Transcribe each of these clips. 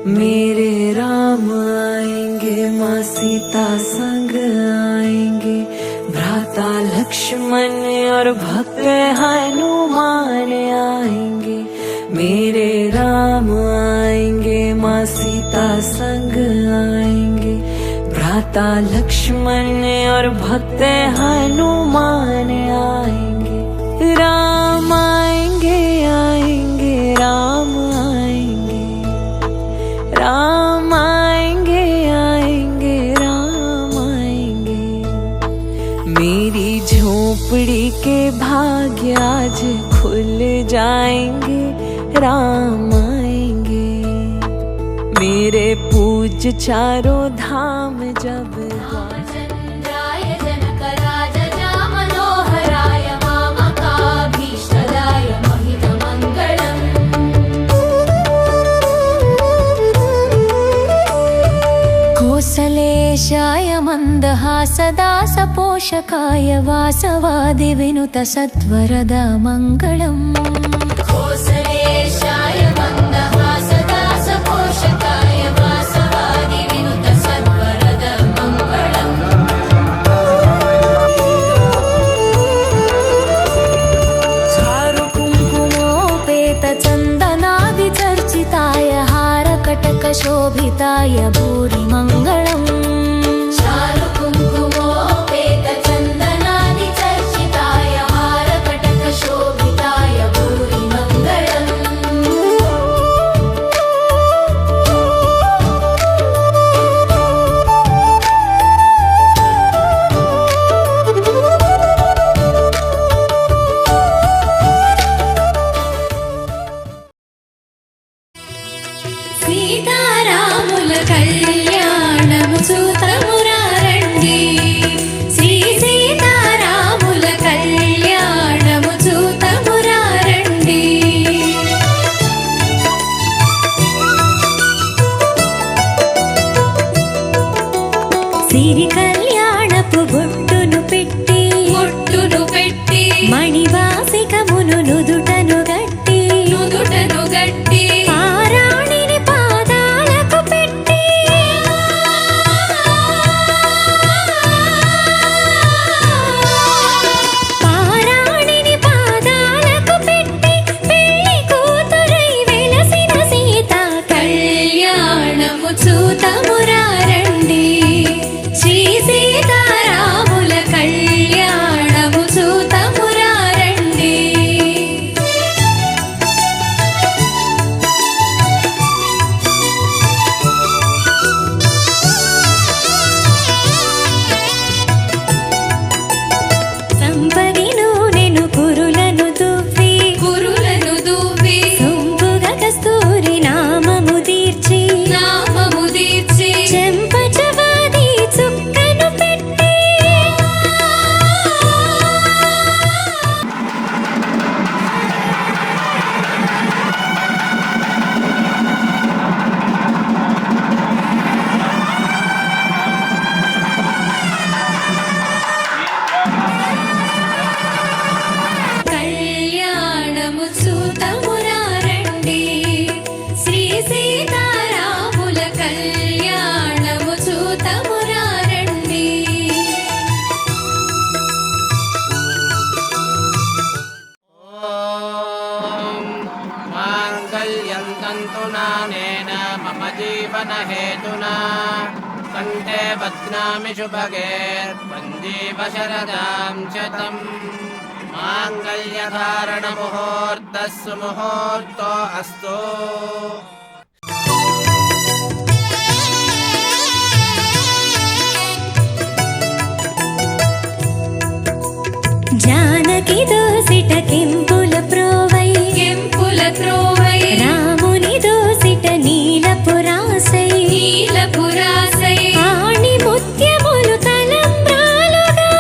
मेरे राम आएंगे, माँ सीता संग आएंगे, भ्राता लक्ष्मण और भक्त हनुमान आएंगे। मेरे राम आएंगे, माँ सीता संग आएंगे, भ्राता लक्ष्मण और भक्त हनुमान आएंगे। राम आएंगे आएंगे राम आएंगे, राम आएंगे आएंगे राम आएंगे। मेरी झोपड़ी के भाग्य आज खुल जाएंगे, राम आएंगे। मेरे पूज्य चारों धाम जब कौसलेशाय मन्दहासदासपोषकाय वासवादि विनुत सत्वरद मङ्गलम्। कौसलेशाय मन्दहासदासपोषकाय वासवादि विनुत सत्वरद मङ्गलम्। चारु कुङ्कुमोपेत चन्दनादिचर्चिताय हारकटकशोभिताय भूरि मङ्गलम्। चारु कुङ्कुमोपेत चन्दनादिचर्चिताय हारकटकशोभिताय भूरि मङ्गलम्। సీతారాముల కళ్యాణము చూతమురారండి, శ్రీ సీతారాముల కళ్యాణము చూతమురారండి। సిరి కళ్యాణపు బొట్టును పెట్టి మణివాసికమును నుదుటను గట్టి పారాణిని పాదాలకు పెట్టి పెళ్లి కూతురై వెలసిన సీత కళ్యాణము చూతమురారండి, శ్రీ సీతారాముల కళ్యాణము చూతమురారండి। సంపగి నూనెను కురులను దువ్వి సొంపుగ కస్తూరి నామము దీర్చి చెంపచవాది చుక్కను పెట్టి కళ్యాణము చూతమురారండి, శ్రీ సీతారాముల కళ్యాణము చూతమురారండి। మాంగళ్యం తంతునానేన మమ జీవన హేతునా కంఠే బధ్నామి శుభగే సంజీవ శరదాం శతం। మాంగళ్యధారణ ముహూర్తస్సు ముహూర్తో అస్తు। జానకి దోసిట కెంపుల ప్రోవై రాముని దోసిట నీలపురాసై ఆణి ముత్యములు తలంబ్రాలుగా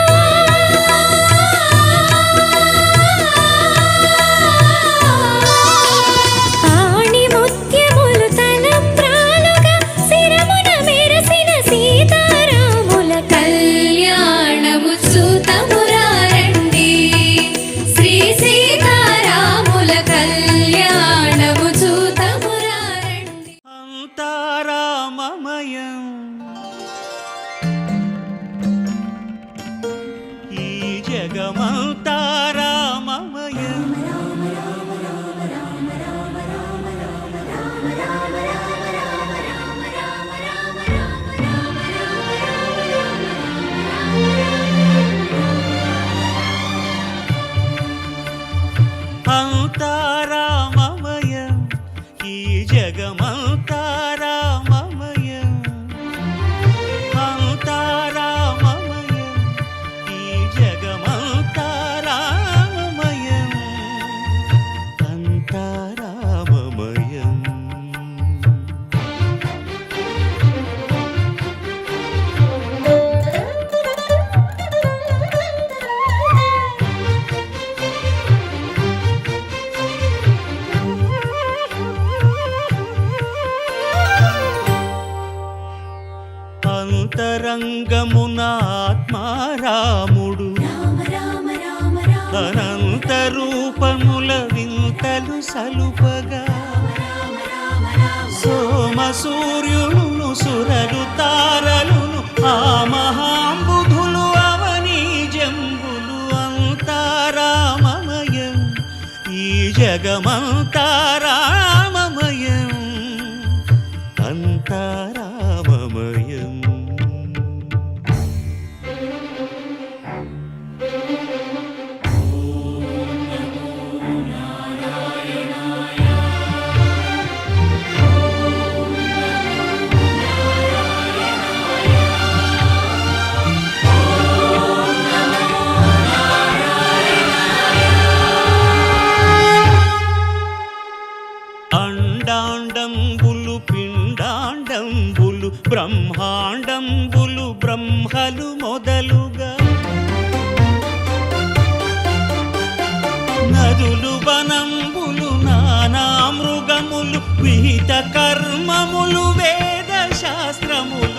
జగమంతా రామమయం అంతా రామమయం ఈ జగమంతా రామమయం అంతా రామమయం ఈ జగమంతా రామమయం అంతా రామమయం అంతరంగమున ఆత్మారాముడు రామ రామ రామ రామ అనంత రూపముల వింతలు సలుపగా సోమ సూర్యులను సురలు తారలును ఆ మహాంబుధులు అవని జంబులు అంతా రామమయం ఈ జగమంతా రామమయం అంతా రామమయం అండాండంబులు పిండాండంబులు బ్రహ్మాండంబులు బ్రహ్మలు మొదలుగా నదులు వనంబులు నానా మృగములు విహిత కర్మములు వేద శాస్త్రములు